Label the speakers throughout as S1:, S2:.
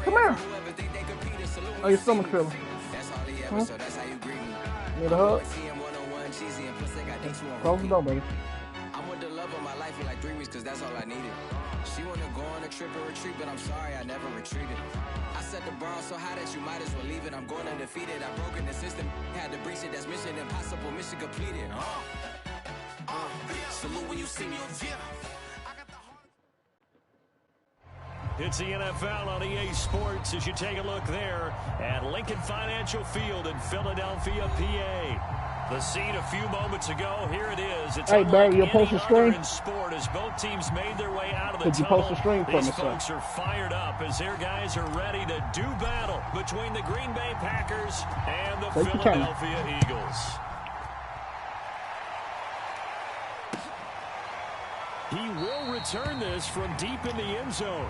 S1: Come here. Oh, your stomach feeling. Need a hug? Close the door, baby.
S2: I'm with the love of my life for like 3 weeks, cause that's all I needed. She wanna go on a trip and retreat, but I'm sorry, I never retreated. I set the bar so high that you might as well leave it. I'm going undefeated, I've broken the system. Had to breach it, that's mission impossible, mission completed. Salute when you see me.
S3: It's the NFL on EA Sports as you take a look there at Lincoln Financial Field in Philadelphia, PA. The scene a few moments ago, here it is. It's
S1: hey, Barry, you'll post a stream?
S3: in sport as both teams made their way out of the
S1: Could you post a stream for me,
S3: These
S1: sir?
S3: folks are fired up as their guys are ready to do battle between the Green Bay Packers and the Philadelphia Eagles. He will return this from deep in the end zone.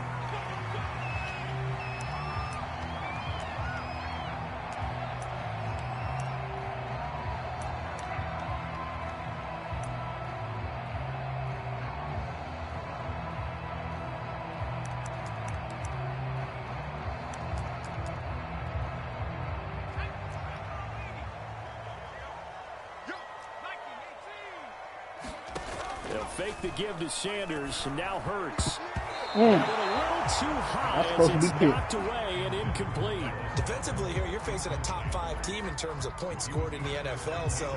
S3: Fake the give to Sanders, and now Hurts. A little too high as it's knocked away and incomplete.
S4: Defensively here, you're facing a top 5 team in terms of points scored in the NFL. So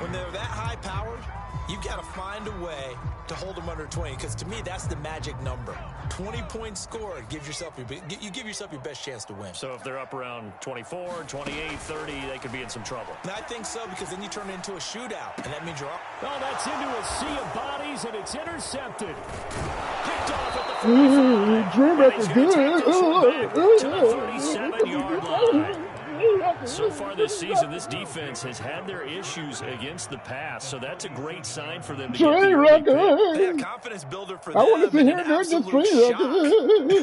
S4: when they're that high powered, you've got to find a way to hold them under 20. Because to me, that's the magic number. 20 points scored gives yourself you give yourself your best chance to win.
S3: So if they're up around 24, 28, 30, they could be in some trouble.
S4: And I think so, because then you turn it into a shootout, and that means you're up.
S3: Oh, that's into a sea of bodies, and it's intercepted. Kicked off at the 45.
S1: Drew back is good.
S3: To the 37-yard line. So far this season, this defense has had their issues against the pass, so that's a great sign for them to get the early pick.
S4: Yeah, confidence builder for
S1: them. I want to see
S4: an absolute shock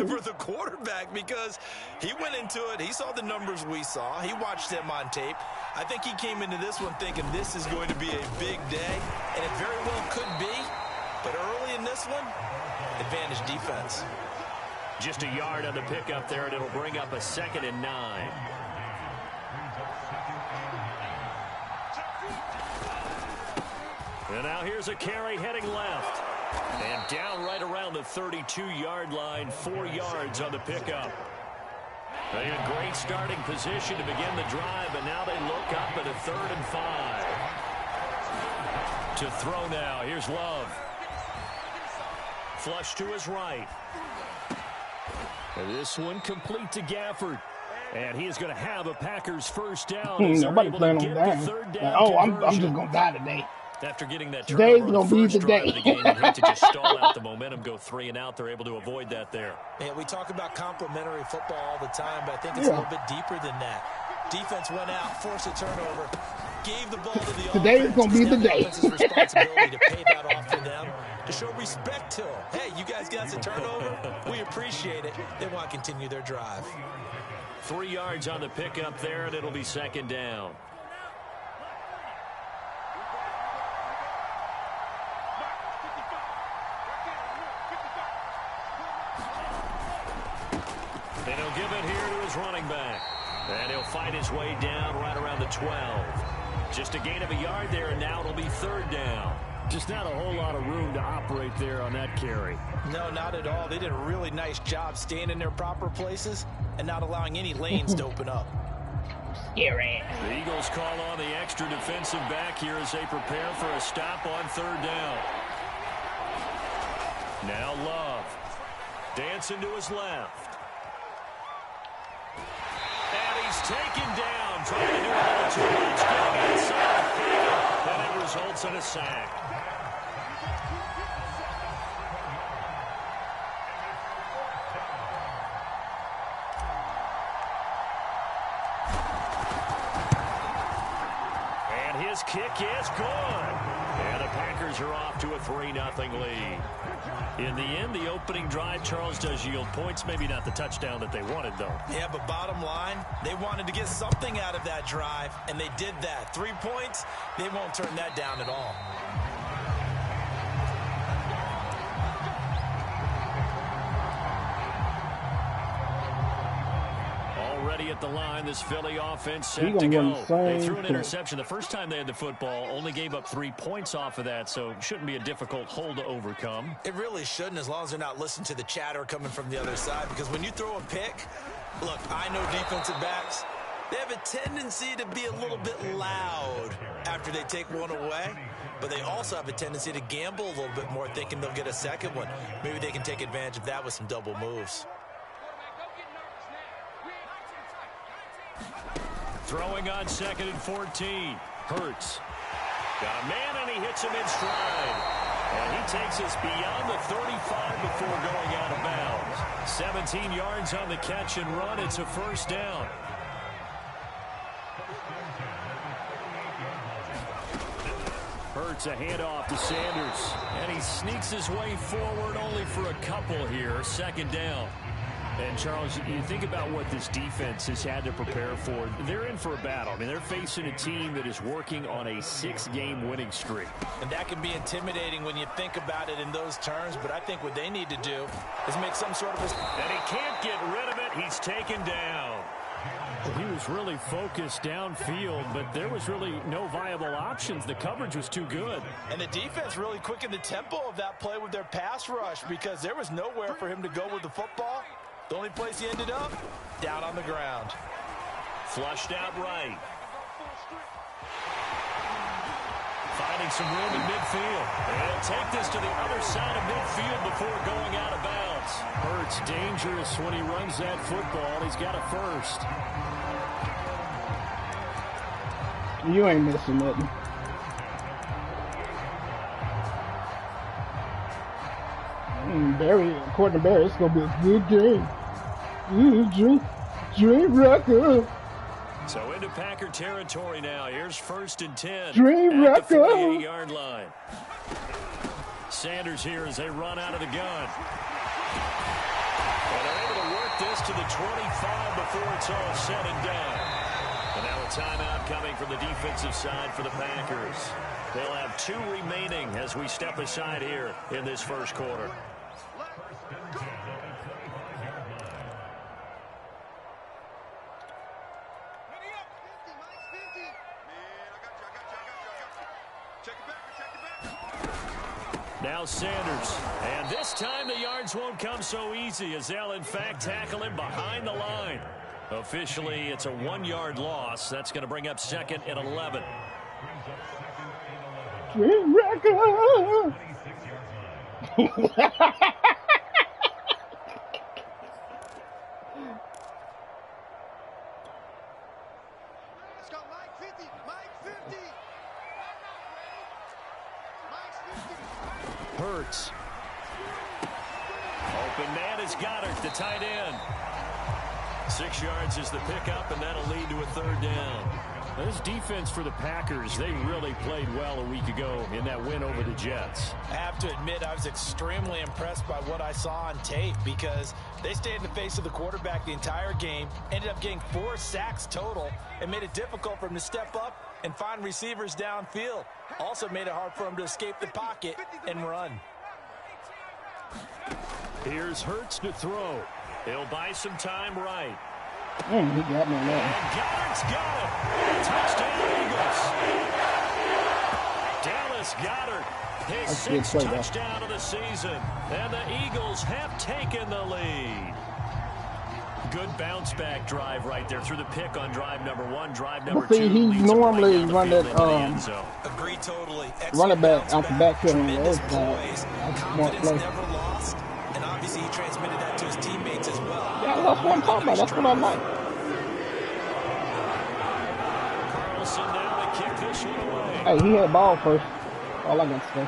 S4: for the quarterback, because he went into it. He saw the numbers we saw. He watched them on tape. I think he came into this one thinking this is going to be a big day, and it very well could be. But early in this one, advantage defense.
S3: Just a yard on the pickup there, and it'll bring up a 2nd and 9. And now here's a carry heading left. And down right around the 32-yard line, 4 yards on the pickup. They in great starting position to begin the drive, and now they look up at a 3rd and 5. To throw now, here's Love. Flush to his right. And this one complete to Gafford. And he is going to have a Packers first down.
S1: Nobody playing on that. Oh, I'm just going to die today.
S3: After getting that turnover on the first drive of the game, you'd hate to just stall out the momentum, go 3 and out. They're able to avoid that there.
S4: Yeah, we talk about complementary football all the time, but I think it's a little bit deeper than that. Defense went out, forced a turnover, gave the ball to the offense.
S1: Today is going to be the day.
S4: Responsibility to pay that off to them, to show respect to them. Hey, you guys got a turnover. We appreciate it. They want to continue their drive.
S3: 3 yards on the pickup there, and it'll be 2nd down. And he'll give it here to his running back. And he'll fight his way down right around the 12. Just a gain of a yard there, and now it'll be 3rd down. Just not a whole lot of room to operate there on that carry.
S4: No, not at all. They did a really nice job staying in their proper places and not allowing any lanes to open up.
S1: Scary.
S3: The Eagles call on the extra defensive back here as they prepare for a stop on 3rd down. Now Love. Dancing to his left. And he's taken down, trying to do a little too much, getting inside the pocket, and it results in a sack. And his kick is good. And the Packers are off to a 3-0 lead. In the end, the opening drive, Charles, does yield points. Maybe not the touchdown that they wanted, though.
S4: Yeah, but bottom line, they wanted to get something out of that drive, and they did that. 3 points, they won't turn that down at all.
S3: ready at the line. This Philly offense set to go. They threw an interception the first time they had the football, only gave up 3 points off of that, so it shouldn't be a difficult hole to overcome.
S4: It really shouldn't, as long as they're not listening to the chatter coming from the other side, because when you throw a pick, look, I know defensive backs, they have a tendency to be a little bit loud after they take one away, but they also have a tendency to gamble a little bit more, thinking they'll get a second one. Maybe they can take advantage of that with some double moves.
S3: Throwing on 2nd and 14. Hurts. Got a man, and he hits him in stride. And he takes us beyond the 35 before going out of bounds. 17 yards on the catch and run. It's a first down. Hurts a handoff to Sanders. And he sneaks his way forward only for a couple here. 2nd down. And, Charles, you think about what this defense has had to prepare for. They're in for a battle. I mean, they're facing a team that is working on a 6-game winning streak.
S4: And that can be intimidating when you think about it in those terms, but I think what they need to do is make some sort of a...
S3: And he can't get rid of it. He's taken down. He was really focused downfield, but there was really no viable options. The coverage was too good.
S4: And the defense really quickened the tempo of that play with their pass rush, because there was nowhere for him to go with the football. The only place he ended up, down on the ground.
S3: Flushed out right. Finding some room in midfield. And he'll take this to the other side of midfield before going out of bounds. Hurts dangerous when he runs that football. He's got a first.
S1: You ain't missing nothing. Barry, according to Barry, it's going to be a good game. Dream Wrecker.
S3: So into Packer territory now. Here's 1st and 10.
S1: Dream
S3: at the
S1: Wrecker.
S3: 48-yard line. Sanders here as they run out of the gun. And they're able to work this to the 25 before it's all said and done. And now a timeout coming from the defensive side for the Packers. They'll have 2 remaining as we step aside here in this first quarter. Now Sanders, and this time the yards won't come so easy as they'll in fact tackle him behind the line. Officially, it's a 1-yard loss. That's going to bring up 2nd and 11.
S1: Dream Wrecker.
S3: Hurts. Open man is Goddard, the tight end. 6 yards is the pickup, and that'll lead to a 3rd down. This defense for the Packers, they really played well a week ago in that win over the Jets.
S4: I have to admit, I was extremely impressed by what I saw on tape, because they stayed in the face of the quarterback the entire game, ended up getting 4 sacks total, and made it difficult for him to step up and find receivers downfield. Also made it hard for him to escape the pocket and run.
S3: Here's Hurts to throw. He'll buy some time right.
S1: He got me on that.
S3: And Goddard's got it. Touchdown, Eagles. Dallas Goedert, his 6th touchdown of the season. And the Eagles have taken the lead. Good bounce back drive right there through the pick on drive number 1. Drive number 2.
S1: He normally run that
S4: Agree totally.
S1: Running back out the backfield on the other
S4: side. Confidence never lost, and obviously he transmitted that to his teammates as well.
S1: Yeah, that's what I'm talking about. That's what I like.
S3: Carlson down to kick this one away.
S1: Hey, he had ball first. All I got to say.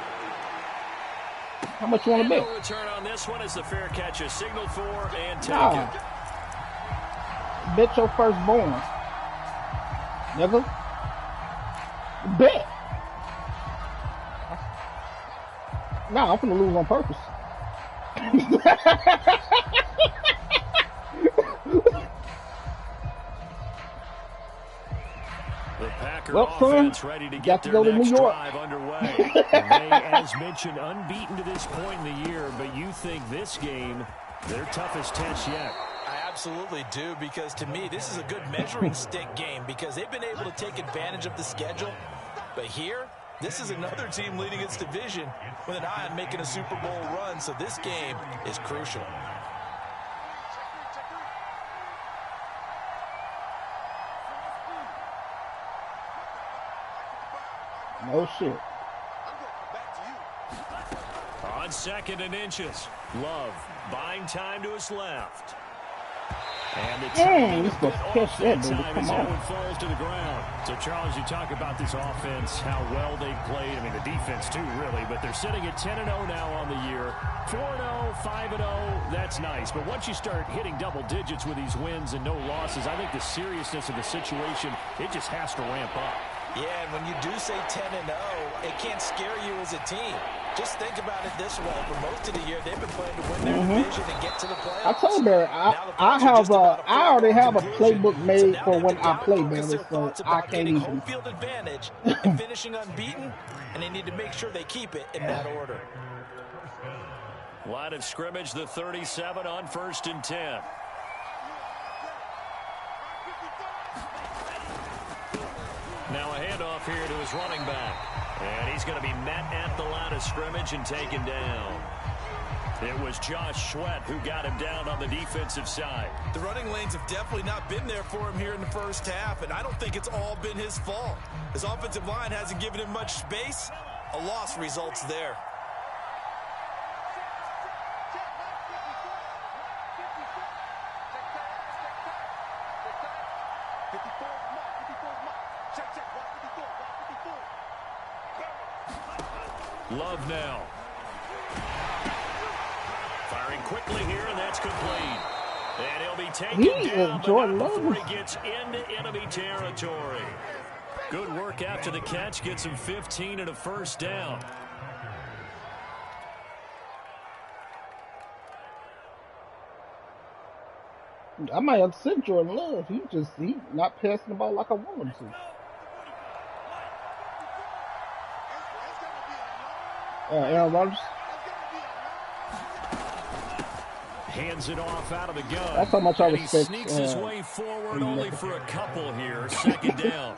S1: How much you want to bet?
S3: No return on this one is the fair catch is signaled for and taken.
S1: Bet your firstborn. Nigga. Bet. Nah, I'm finna lose on purpose.
S3: The Packer offense ready to get their next drive underway. They, as mentioned, unbeaten to this point in the year, but you think this game, their toughest test yet.
S4: I absolutely do, because to me, this is a good measuring stick game because they've been able to take advantage of the schedule. But here, this is another team leading its division with an eye on making a Super Bowl run, so this game is crucial.
S1: No shit.
S3: On 2nd and inches. Love buying time to his left. And the
S1: Dang, this was catch that, baby.
S3: time
S1: Come
S3: as that
S1: on.
S3: one falls to the ground. So, Charles, you talk about this offense, how well they've played. I mean, the defense, too, really. But they're sitting at 10-0 now on the year. 4-0, 5-0, that's nice. But once you start hitting double digits with these wins and no losses, I think the seriousness of the situation, it just has to ramp up.
S4: Yeah, and when you do say 10-0, it can't scare you as a team. Just think about it this way. For most of the year, they've been playing to win their division and get to the playoffs.
S1: I told Barry, I already have a playbook made for when I play, Barry, so I can't even.
S4: Home field advantage and finishing unbeaten, and they need to make sure they keep it in that order.
S3: Line of scrimmage, the 37 on 1st and 10. Now a handoff here to his running back. And he's going to be met at the line of scrimmage and taken down. It was Josh Sweat who got him down on the defensive side.
S4: The running lanes have definitely not been there for him here in the first half, and I don't think it's all been his fault. His offensive line hasn't given him much space. A loss results there.
S3: Love now. Firing quickly here, and that's complete. And he'll be taken down, but not before he gets into enemy territory. Good work after the catch. Gets him 15 and a first down.
S1: I might have to sit Jordan Love. He not passing the ball like I want him to. Aaron Rodgers.
S3: Hands it off out of the gun.
S1: That's how much I
S3: and
S1: respect.
S3: He sneaks his way forward only for a couple here. 2nd down.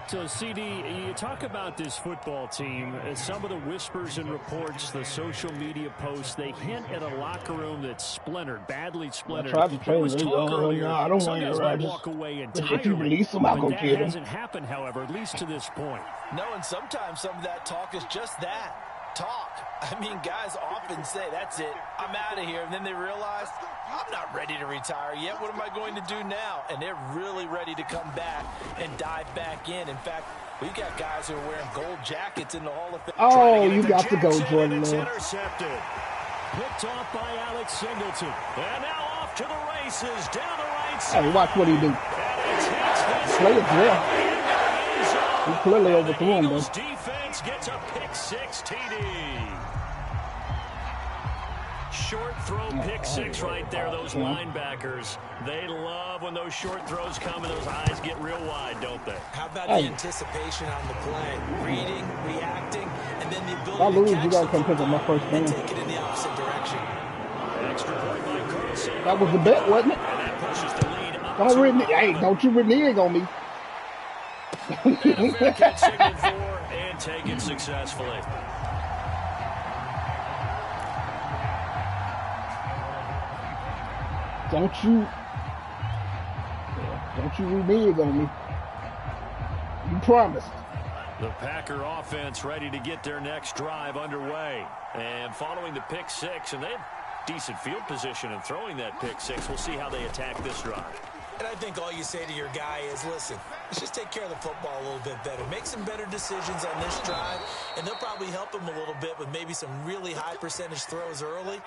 S5: So, CD, you talk about this football team. Some of the whispers and reports, the social media posts, they hint at a locker room that's splintered, badly splintered.
S1: I tried to train him.
S5: Earlier,
S1: I don't
S5: some
S1: want
S5: guys
S1: to
S5: might walk away entirely.
S1: If you release him, I'll go
S5: that
S1: get him.
S5: hasn't happened, however, at least to this point.
S4: No, and sometimes some of that talk is just that. Talk. I mean, guys often say, that's it, I'm out of here. And then they realize, I'm not ready to retire yet. What am I going to do now? And they're really ready to come back and dive back in. In fact, we've got guys who are wearing gold jackets in the Hall of Fame.
S1: Oh, you got to go, Jordan.
S3: Intercepted. Picked off by Alex Singleton. And now off to the races down the right side.
S1: Hey, watch what he do. Play it there. He clearly overthrew him, though.
S3: Defense gets a pick-6 TD. Short throw pick-6 right there. Those linebackers, they love when those short throws come and those eyes get real wide, don't they?
S4: How about the anticipation on the play? Reading, reacting, and then the ability
S1: I lose,
S4: to catch
S1: you gotta come pick up my first
S4: and
S1: game.
S4: take it in the opposite direction.
S3: Extra point by Carlson.
S1: That was the bet, wasn't it?
S3: And that pushes the lead up
S1: Don't don't you renege on me.
S3: and a fair catch signaled for and taken successfully.
S1: Don't you renege on me. You promised.
S3: The Packer offense ready to get their next drive underway. And following the pick-6, and they have decent field position in throwing that pick-6. We'll see how they attack this drive.
S4: And I think all you say to your guy is, listen, let's just take care of the football a little bit better. Make some better decisions on this drive, and they'll probably help him a little bit with maybe some really high percentage throws early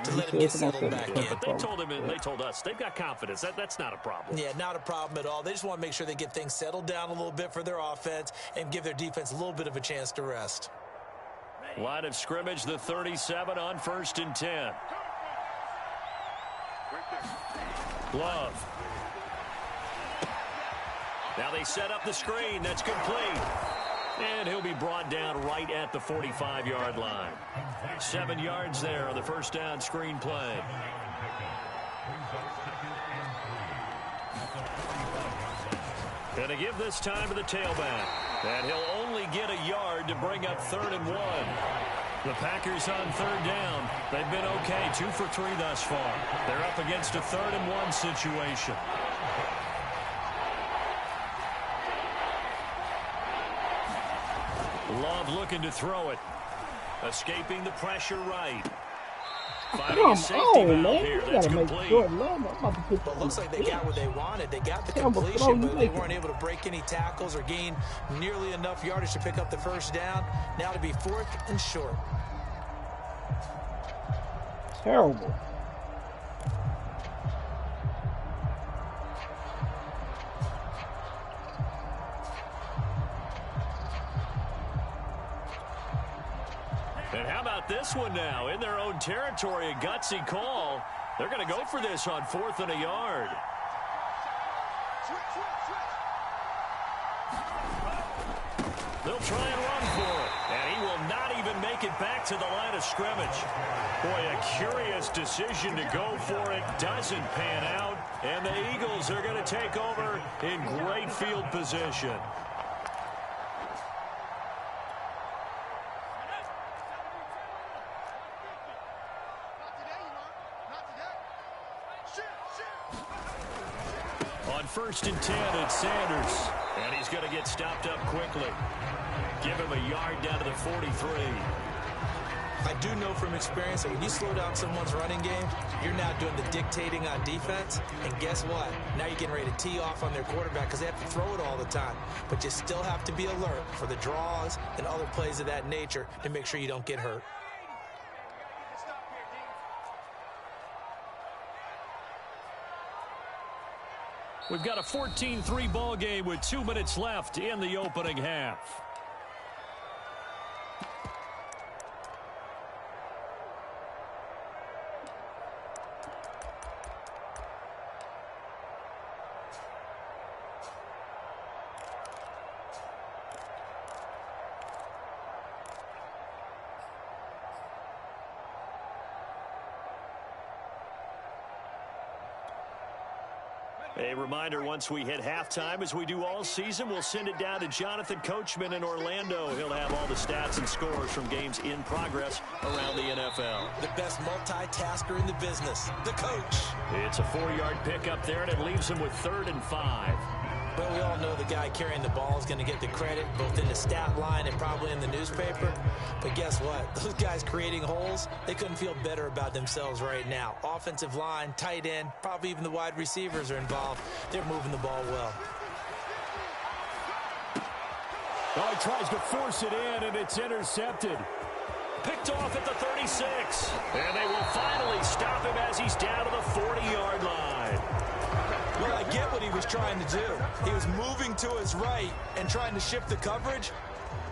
S4: to let him get settled back in.
S3: But they told him and they told us they've got confidence. That's not a problem.
S4: Yeah, not a problem at all. They just want to make sure they get things settled down a little bit for their offense and give their defense a little bit of a chance to rest.
S3: Line of scrimmage, the 37 on 1st and 10. Love. Now they set up the screen. That's complete. And he'll be brought down right at the 45-yard line. 7 yards there on the first down screen play. And they give this time to the tailback. And he'll only get a yard to bring up 3rd and 1. The Packers on 3rd down. They've been okay, 2 for 3 thus far. They're up against a 3rd and 1 situation. Love looking to throw it. Escaping the pressure right. Finding a safety valve here. That's complete.
S1: Sure but
S4: looks like they got what they wanted. They got the completion, but they weren't able to break any tackles or gain nearly enough yardage to pick up the 1st down. Now to be 4th and short.
S1: Terrible.
S3: And how about this one now? In their own territory, a gutsy call. They're going to go for this on 4th and a yard. They'll try and run for it. And he will not even make it back to the line of scrimmage. Boy, a curious decision to go for it. Doesn't pan out. And the Eagles are going to take over in great field position. On 1st and 10, it's Sanders. And he's going to get stopped up quickly. Give him a yard down to the 43.
S4: I do know from experience that when you slow down someone's running game, you're now doing the dictating on defense. And guess what? Now you're getting ready to tee off on their quarterback because they have to throw it all the time. But you still have to be alert for the draws and other plays of that nature to make sure you don't get hurt.
S3: We've got a 14-3 ball game with 2 minutes left in the opening half. A reminder, once we hit halftime, as we do all season, we'll send it down to Jonathan Coachman in Orlando. He'll have all the stats and scores from games in progress around the NFL.
S4: The best multitasker in the business, the coach.
S3: It's a 4-yard pickup there, and it leaves him with 3rd and 5.
S4: But we all know the guy carrying the ball is going to get the credit, both in the stat line and probably in the newspaper. But guess what? Those guys creating holes, they couldn't feel better about themselves right now. Offensive line, tight end, probably even the wide receivers are involved. They're moving the ball well.
S5: Oh, he tries to force it in, and it's intercepted.
S3: Picked off at the 36. And they will finally stop him as he's down to the 40-yard line.
S4: Well, I get what he was trying to do. He was moving to his right and trying to shift the coverage,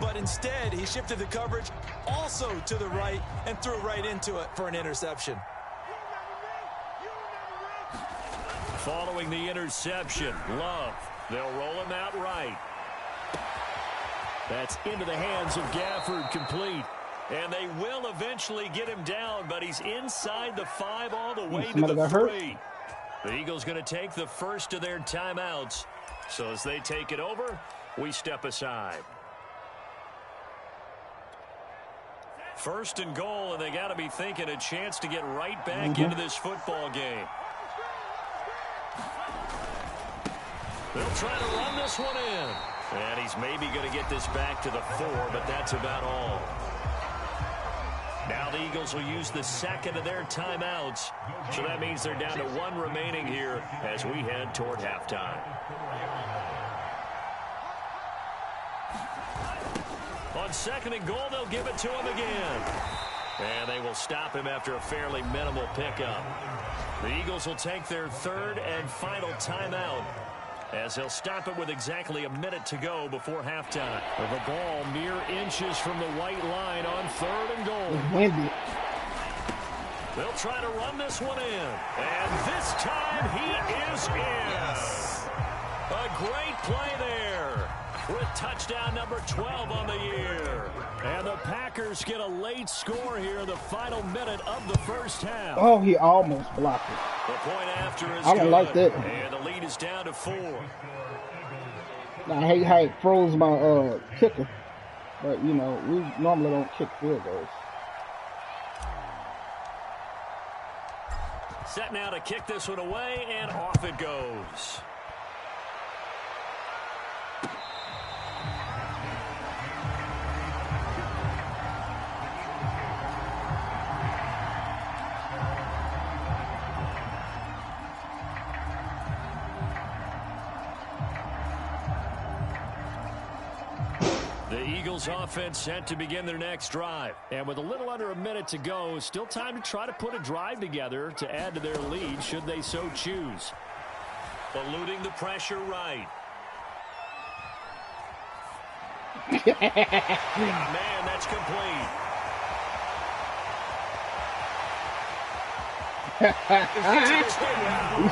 S4: but instead he shifted the coverage also to the right and threw right into it for an interception.
S3: Following the interception, Love. They'll roll him out right. That's into the hands of Gafford, complete. And they will eventually get him down, but he's inside the 5 all the way to the 3. The Eagles going to take the first of their timeouts. So as they take it over, we step aside. 1st and goal, and they got to be thinking a chance to get right back into this football game. They'll try to run this one in. And he's maybe going to get this back to the 4, but that's about all. Now the Eagles will use the 2nd of their timeouts. So that means they're down to 1 remaining here as we head toward halftime. On 2nd and goal, they'll give it to him again. And they will stop him after a fairly minimal pickup. The Eagles will take their 3rd and final timeout, as they'll stop it with exactly a minute to go before halftime.
S5: The ball mere inches from the white line on 3rd and goal.
S1: It's windy.
S3: They'll try to run this one in. And this time he is in.
S4: Yes.
S3: A great play there with touchdown number 12 on the year.
S5: And the Packers get a late score here in the final minute of the first half.
S1: Oh, he almost blocked it.
S3: The point after is
S1: I don't
S3: good,
S1: like that.
S3: and the lead is down to 4.
S1: I hate how it froze my kicker, but you know we normally don't kick field goals.
S3: Set now to kick this one away, and off it goes. The Eagles offense set to begin their next drive. And with a little under a minute to go, still time to try to put a drive together to add to their lead should they so choose. Eluding the pressure right. Man, that's complete.
S1: He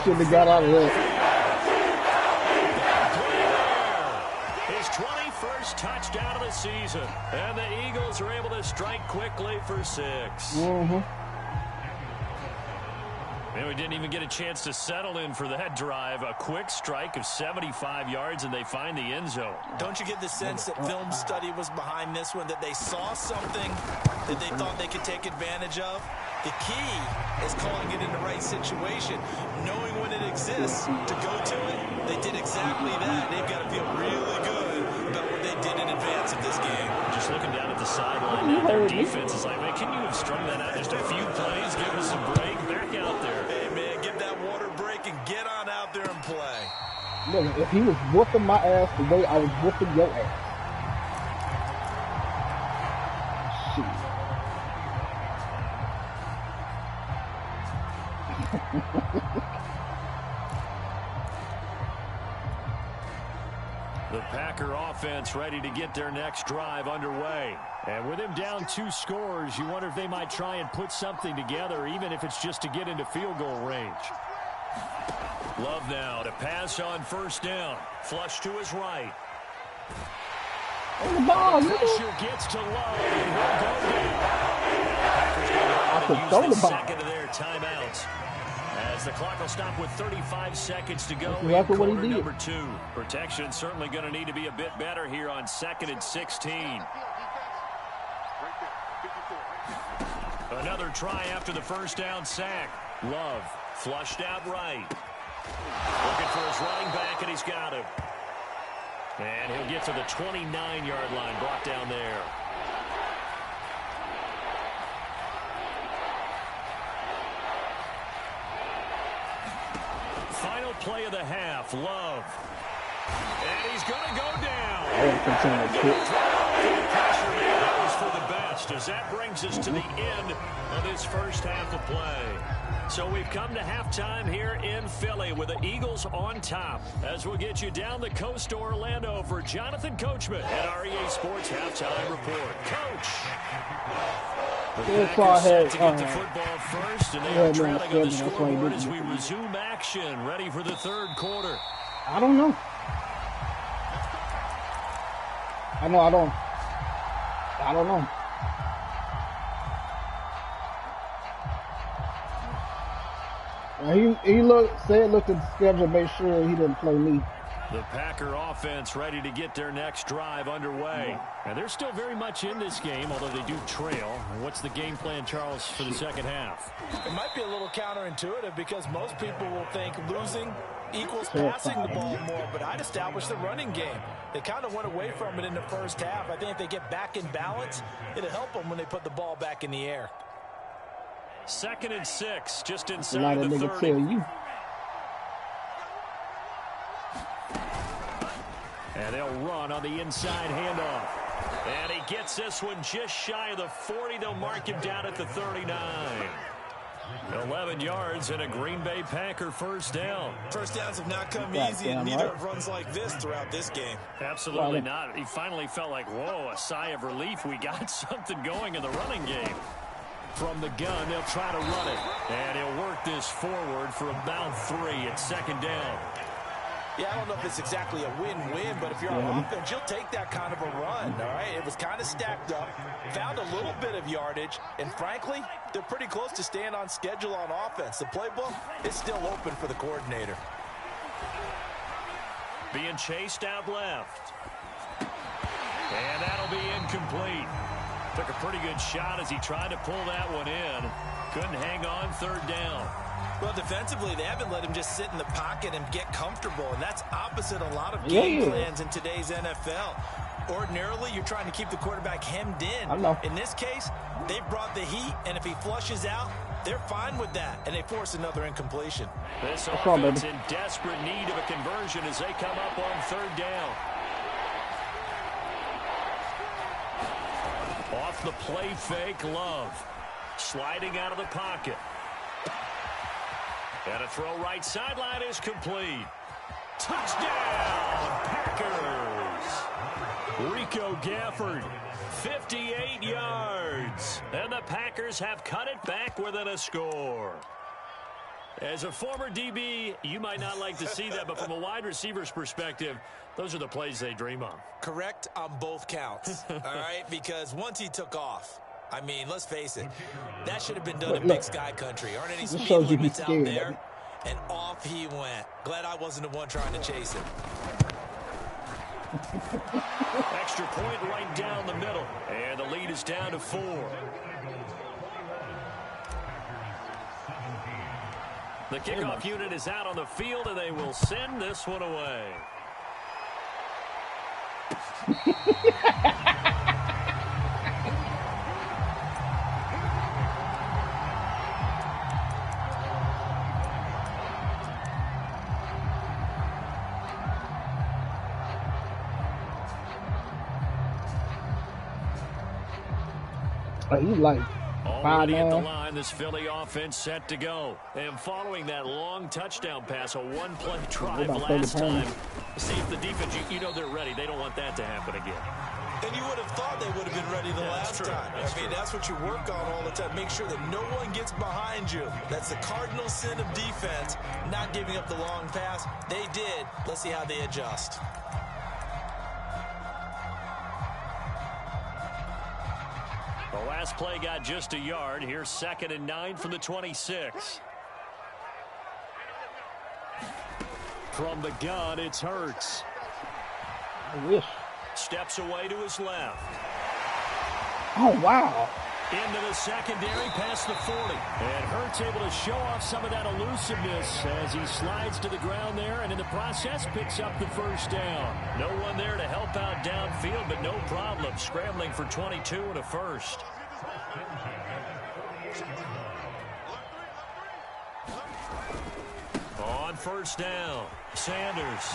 S1: shouldn't have got out of there.
S3: His 21st touchdown of the season. And the Eagles are able to strike quickly for 6. And we didn't even get a chance to settle in for that drive. A quick strike of 75 yards, and they find the end zone.
S4: Don't you get the sense that film study was behind this one, that they saw something that they thought they could take advantage of? The key is calling it in the right situation, knowing when it exists to go to it. They did exactly that. They've got to feel really good about what they did in advance of this game.
S3: Just looking down at the sideline, their defense is like, man, can you have strung that out just a few plays? Give us a break. Back out there.
S4: Hey, man, give that water break and get on out there and play.
S1: Look, if he was whooping my ass the way I was whooping your ass. Shit.
S3: The Packer offense ready to get their next drive underway. And with him down 2 scores, you wonder if they might try and put something together, even if it's just to get into field goal range. Love now to pass on first down. Flush to his right.
S1: On the ball,
S3: the pressure gets to Love, and he'll go down. Packers going to go out and use the second of their timeouts. As the clock will stop with 35 seconds to go in quarter number 2. Protection certainly going to need to be a bit better here on 2nd and 16. Another try after the first down sack. Love flushed out right. Looking for his running back, and he's got him. And he'll get to the 29-yard line, brought down there. Final play of the half, Love. And he's going to go down. That was for the best, as that brings us to the end of this first half of play. So we've come to halftime here in Philly with the Eagles on top, as we'll get you down the coast to Orlando for Jonathan Coachman at REA Sports Halftime Report. Coach. The Packers set to get the football first, and they are trailing on the scoreboard as we resume action, ready for the third quarter.
S1: I don't know. I don't know. He looked at the schedule, make sure he didn't play me.
S3: The Packer offense ready to get their next drive underway. And they're still very much in this game, although they do trail. What's the game plan, Charles, for the second half?
S4: It might be a little counterintuitive because most people will think losing equals passing the ball more, but I'd establish the running game. They kind of went away from it in the first half. I think if they get back in balance, it'll help them when they put the ball back in the air.
S3: 2nd and 6, just inside the 30. And they'll run on the inside handoff. And he gets this one just shy of the 40. They'll mark him down at the 39. 11 yards and a Green Bay Packer first down.
S4: First downs have not come easy, and neither have runs like this throughout this game.
S3: Absolutely not. He finally felt like, whoa, a sigh of relief. We got something going in the running game. From the gun, they'll try to run it. And he'll work this forward for about 3 at 2nd down.
S4: Yeah, I don't know if it's exactly a win-win, but if you're on offense, you'll take that kind of a run, all right? It was kind of stacked up, found a little bit of yardage, and frankly, they're pretty close to staying on schedule on offense. The playbook is still open for the coordinator.
S3: Being chased out left. And that'll be incomplete. Took a pretty good shot as he tried to pull that one in. Couldn't hang on third down.
S4: Well, defensively, they haven't let him just sit in the pocket and get comfortable, and that's opposite a lot of game plans in today's NFL. Ordinarily, you're trying to keep the quarterback hemmed in.
S1: I know.
S4: In this case, they've brought the heat, and if he flushes out, they're fine with that, and they force another incompletion.
S3: This offense in desperate need of a conversion as they come up on third down. Off the play fake, Love. Sliding out of the pocket. And a throw right sideline is complete. Touchdown, Packers. Rico Gafford, 58 yards. And the Packers have cut it back within a score. As a former DB, you might not like to see that, but from a wide receiver's perspective, those are the plays they dream of.
S4: Correct on both counts, all right? Because once he took off, I mean, let's face it, that should have been done in Big Sky Country. Aren't any speed limits out there? And off he went. Glad I wasn't the one trying to chase him.
S3: Extra point right down the middle. And the lead is down to 4. The kickoff unit is out on the field, and they will send this one away.
S1: He's like
S3: already at the line, this Philly offense set to go. And following that long touchdown pass, a one-play drive last time. See if the defense, you know they're ready. They don't want that to happen again.
S4: And you would have thought they would have been ready the last time. I mean, that's what you work on all the time. Make sure that no one gets behind you. That's the cardinal sin of defense, not giving up the long pass. They did. Let's see how they adjust.
S3: The last play got just a yard. Here's 2nd and 9 from the 26. From the gun, it's Hurts.
S1: I wish.
S3: Steps away to his left.
S1: Oh, wow.
S3: Into the secondary, past the 40. And Hurts able to show off some of that elusiveness as he slides to the ground there, and in the process picks up the first down. No one there to help out downfield, but no problem. Scrambling for 22 and a first. On first down, Sanders.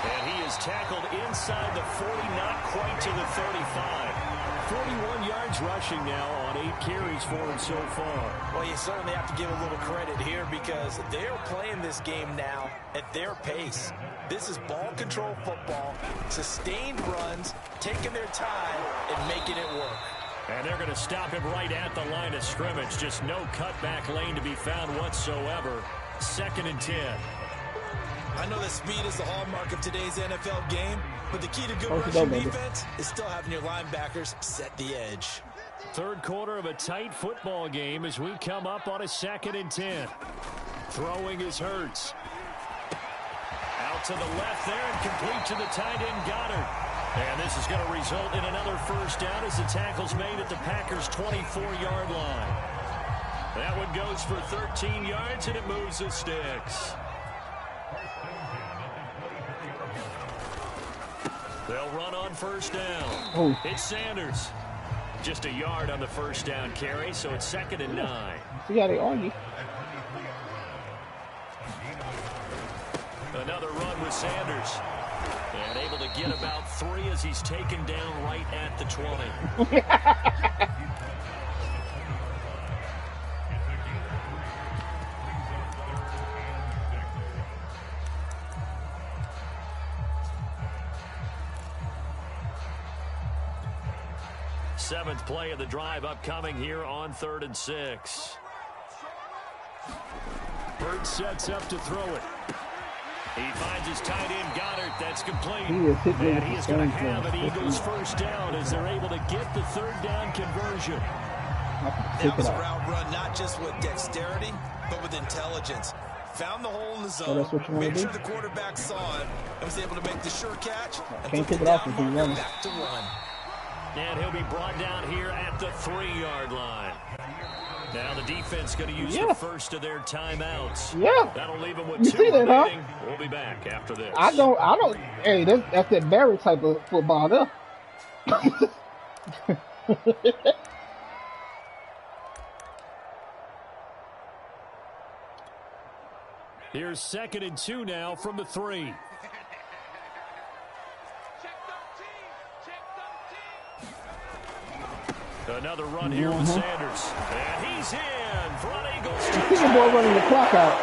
S3: And he is tackled inside the 40, not quite to the 35. 41 yards rushing now on 8 carries for him so far.
S4: Well, you certainly have to give a little credit here because they're playing this game now at their pace. This is ball control football, sustained runs, taking their time and making it work.
S3: And they're going to stop him right at the line of scrimmage. Just no cutback lane to be found whatsoever. 2nd and 10.
S4: I know that speed is the hallmark of today's NFL game, but the key to good rushing defense is still having your linebackers set the edge.
S5: Third quarter of a tight football game as we come up on a 2nd and 10. Throwing is Hurts.
S3: Out to the left there and complete to the tight end Goddard. And this is going to result in another first down as the tackle's made at the Packers' 24-yard line. That one goes for 13 yards and it moves the sticks. They'll run on first down.
S1: Oh.
S3: It's Sanders. Just a yard on the first down carry, so it's 2nd and 9.
S1: You got to argue.
S3: Another run with Sanders. And able to get about 3 as he's taken down right at the 20. Seventh play of the drive upcoming here on 3rd and 6.
S5: Bird sets up to throw it.
S3: He finds his tight end Goddard. That's complete.
S1: And
S3: he is going to have an Eagles first down as they're able to get the 3rd down conversion.
S4: That was a route run not just with dexterity, but with intelligence. found the hole in the
S1: So
S4: zone,
S1: that's what you want
S4: made
S1: to
S4: sure
S1: do?
S4: the quarterback saw it, and was able to make the sure catch and
S1: Can't
S4: put
S1: pick
S4: the
S1: it off
S4: down
S1: if he's
S4: marker
S1: running.
S4: back to run.
S3: And he'll be brought down here at the 3-yard line. Now the defense going to use the first of their timeouts.
S1: Yeah.
S3: That'll leave them with
S1: You
S3: 2
S1: see that, huh?
S3: remaining. We'll be back after this.
S1: I don't. Hey, that's that Barry type of football there.
S5: Here's 2nd and 2 now from the 3. Another run here with Sanders. And he's in. Front Eagles.
S1: See the boy running the clock out.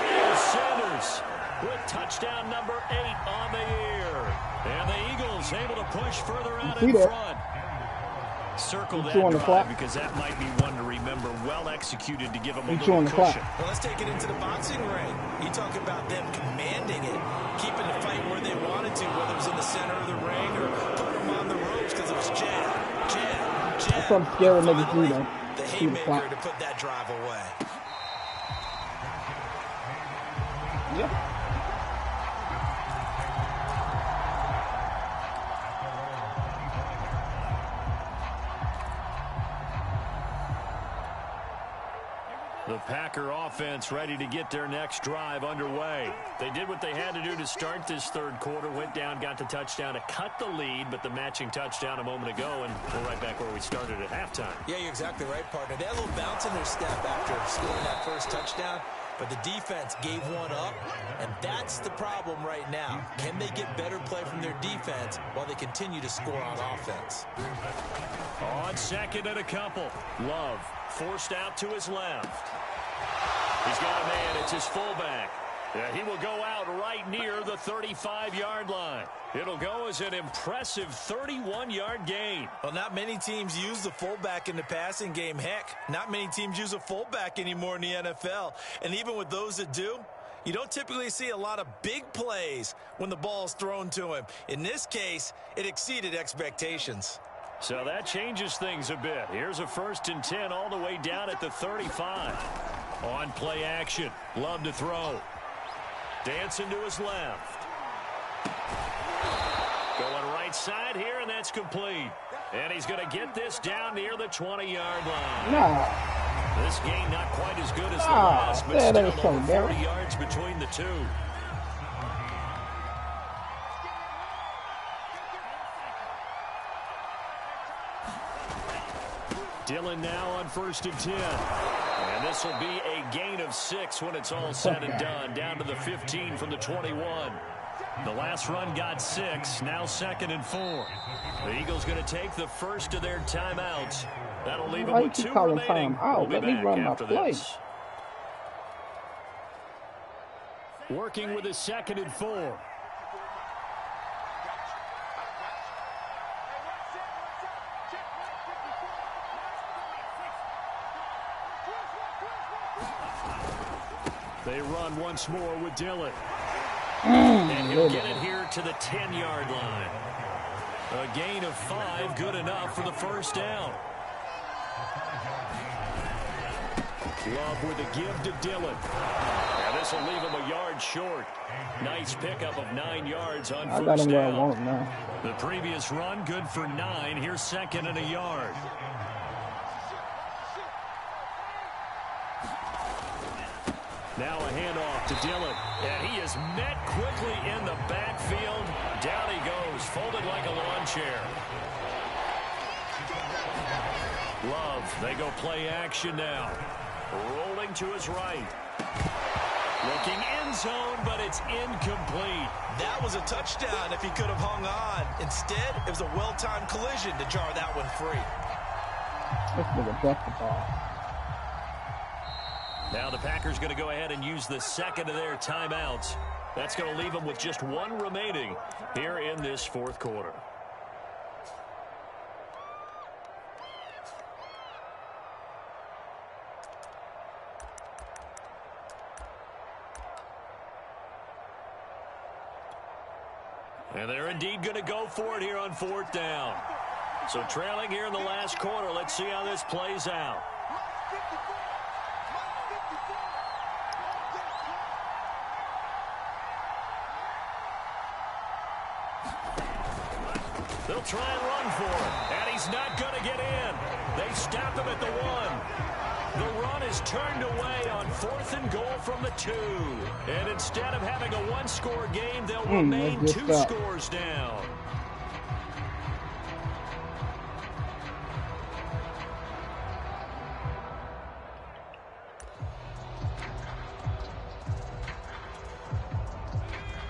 S3: Here's Sanders with touchdown number 8 on the year. And the Eagles able to push further out in front. Circle that drive because that might be one to remember. Well executed to give them a little cushion.
S4: Well, let's take it into the boxing ring. You talk about them commanding it, keeping the fight where they wanted to, whether it was in the center of the ring or putting them on the ropes because it was jab.
S1: That's something scary niggas do, though.
S4: The haymaker to put that drive away.
S1: Yeah.
S5: The Packer offense ready to get their next drive underway. They did what they had to do to start this 3rd quarter. Went down, got the touchdown to cut the lead, but the matching touchdown a moment ago, and we're right back where we started at halftime.
S4: Yeah, you're exactly right, partner. They had a little bounce in their step after scoring that first touchdown, but the defense gave one up, and that's the problem right now. Can they get better play from their defense while they continue to score on offense?
S5: On 2nd and a couple. Love forced out to his left. He's got a man. It's his fullback. Yeah, he will go out right near the 35-yard line. It'll go as an impressive 31-yard gain.
S4: Well, not many teams use the fullback in the passing game. Heck, not many teams use a fullback anymore in the NFL. And even with those that do, you don't typically see a lot of big plays when the ball's thrown to him. In this case, it exceeded expectations.
S5: So that changes things a bit. Here's a 1st and 10 all the way down at the 35. On play action. Love to throw. Dancing to his left. Going right side here, and that's complete. And he's going to get this down near the 20-yard line.
S1: Nah.
S5: This game not quite as good as the last, but still over 40 yards between the two. Dillon now on 1st and 10. And this will be a gain of 6 when it's all said and done. Down to the 15 from the 21. The last run got 6. Now 2nd and 4. The Eagles going to take the first of their timeouts. That'll leave them with 2 remaining. We'll be back after this. Working with a 2nd and 4. They run once more with Dillon. And he'll get it here to the 10-yard line. A gain of 5, good enough for the first down. Love with a give to Dillon. And this will leave him a yard short. Nice pickup of 9 yards on first down. The previous run, good for 9. Here's 2nd and a yard. Now a handoff to Dillon. And he is met quickly in the backfield. Down he goes, folded like a lawn chair. Love, they go play action now. Rolling to his right. Looking end zone, but it's incomplete.
S4: That was a touchdown if he could have hung on. Instead, it was a well-timed collision to jar that one free.
S1: This nigga dropped the ball.
S3: Now the Packers going to go ahead and use the 2nd of their timeouts. That's going to leave them with just 1 remaining here in this 4th quarter. And they're indeed going to go for it here on 4th down. So trailing here in the last quarter. Let's see how this plays out. They'll try and run for it, and he's not going to get in. They stop him at the 1. The run is turned away on 4th and goal from the 2. And instead of having a one-score game, they'll remain 2 scores down.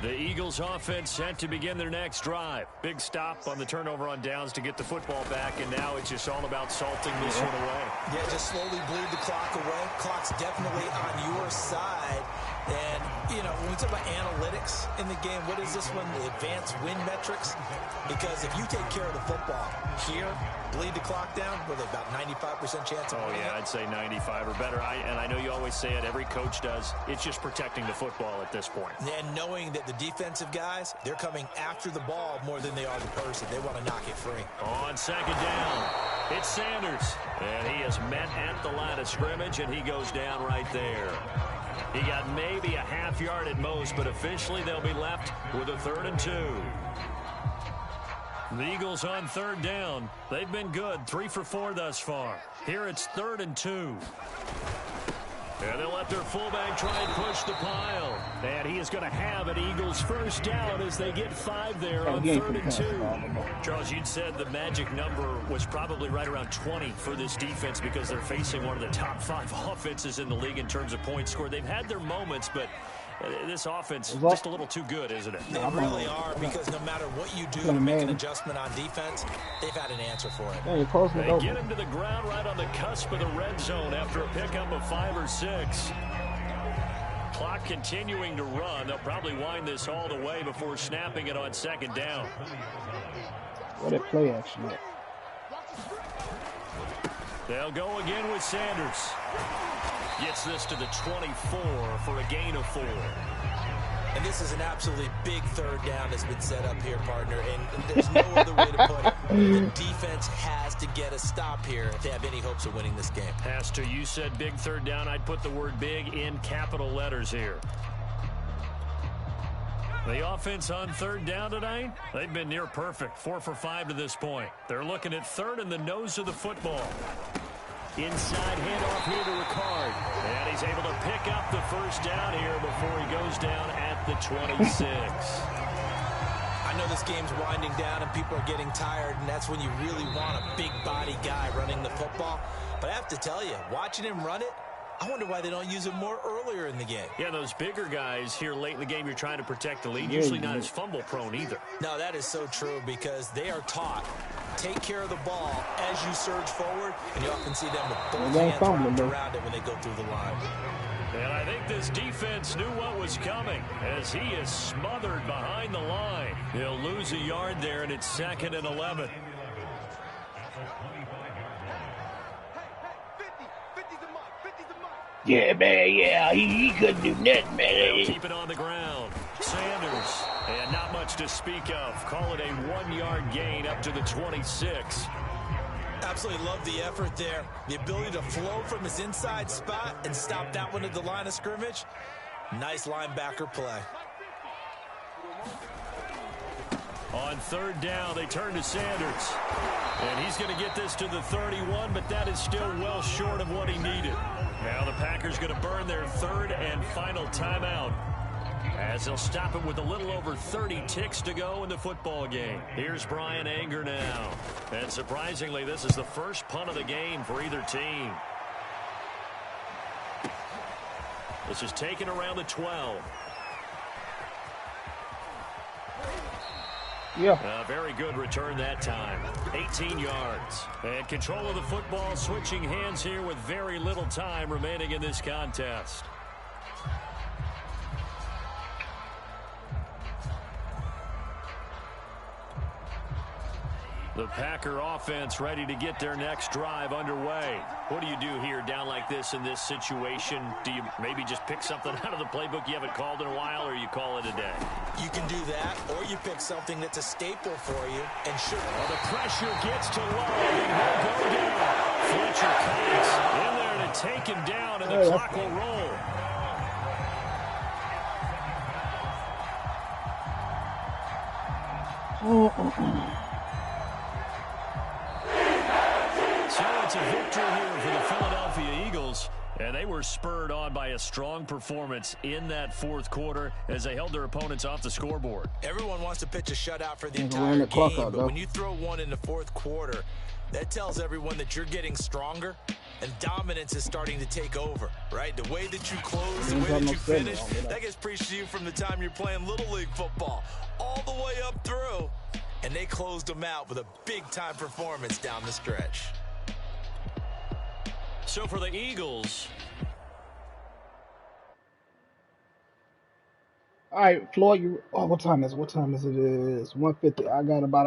S3: The Eagles offense set to begin their next drive. Big stop on the turnover on downs to get the football back, and now it's just all about salting this one away.
S4: Yeah, just slowly bleed the clock away. Clock's definitely on your side. And, you know, when we talk about analytics in the game, what is this one? The advanced win metrics? Because if you take care of the football here, bleed the clock down, with about 95% chance of winning.
S3: I'd say 95 or better. And I know you always say it, every coach does. It's just protecting the football at this point.
S4: And knowing that the defensive guys, they're coming after the ball more than they are the person. They want to knock it free.
S3: On 2nd down, it's Sanders. And he is met at the line of scrimmage, and he goes down right there. He got maybe a half yard at most, but officially they'll be left with a 3rd and 2. The Eagles on 3rd down. They've been good, 3 for 4 thus far. Here it's 3rd and 2. And they'll let their fullback try and push the pile. And he is going to have an Eagles 1st down as they get 5 there on 3rd and 2. Charles, you'd said the magic number was probably right around 20 for this defense because they're facing one of the top 5 offenses in the league in terms of points scored. They've had their moments, but this offense is just a little too good, isn't it?
S4: They really are, because no matter what you do to make an adjustment on defense, they've had an answer for it.
S3: They get him to the ground right on the cusp of the red zone after a pickup of 5 or 6. Clock continuing to run. They'll probably wind this all the way before snapping it on 2nd down.
S1: What a play action.
S3: They'll go again with Sanders. Gets this to the 24 for a gain of 4.
S4: And this is an absolutely big 3rd down that's been set up here, partner. And there's no other way to put it. The defense has to get a stop here if they have any hopes of winning this game.
S3: Pastor, you said big 3rd down. I'd put the word big in capital letters here. The offense on 3rd down tonight, they've been near perfect. 4 for 5 to this point. They're looking at 3rd in the nose of the football. Inside handoff here to Ricard. And he's able to pick up the 1st down here before he goes down at the 26.
S4: I know this game's winding down and people are getting tired, and that's when you really want a big body guy running the football. But I have to tell you, watching him run it, I wonder why they don't use him more earlier in the game.
S3: Yeah, those bigger guys here late in the game, you're trying to protect the lead. Usually not as fumble prone either.
S4: No, that is so true, because they are taught, take care of the ball as you surge forward, and you often see them with both hands wrapped around it when they go through the line.
S3: And I think this defense knew what was coming as he is smothered behind the line. He'll lose a yard there, and it's 2nd and 11.
S1: Yeah, man, yeah, he couldn't do nothing, man.
S3: They'll keep it on the ground. Sanders, and not much to speak of. Call it a 1-yard gain up to the 26.
S4: Absolutely love the effort there. The ability to flow from his inside spot and stop that one at the line of scrimmage. Nice linebacker play.
S3: On 3rd down, they turn to Sanders. And he's going to get this to the 31, but that is still well short of what he needed. Now the Packers going to burn their 3rd and final timeout, as they'll stop it with a little over 30 ticks to go in the football game. Here's Brian Anger now. And surprisingly, this is the first punt of the game for either team. This is taken around the 12.
S1: Yeah.
S3: A very good return that time. 18 yards. And control of the football, switching hands here with very little time remaining in this contest. The Packer offense ready to get their next drive underway. What do you do here down like this in this situation? Do you maybe just pick something out of the playbook you haven't called in a while, or you call it a day?
S4: You can do that, or you pick something that's a staple for you and shoot.
S3: Well, the pressure gets to low, and he'll go down. Fletcher Cox in there to take him down, and the clock will roll. And they were spurred on by a strong performance in that fourth quarter as they held their opponents off the scoreboard.
S4: Everyone wants to pitch a shutout for the
S1: Ran
S4: entire
S1: the clock
S4: game,
S1: out,
S4: but
S1: though.
S4: when you throw one in the fourth quarter, that tells everyone that you're getting stronger and dominance is starting to take over, right? The way that you close, the way that you finish, that gets preached to you from the time you're playing Little League football all the way up through, and they closed them out with a big-time performance down the stretch.
S3: So for the Eagles,
S1: All right, Floyd. What time is it? It's 1:50. I got about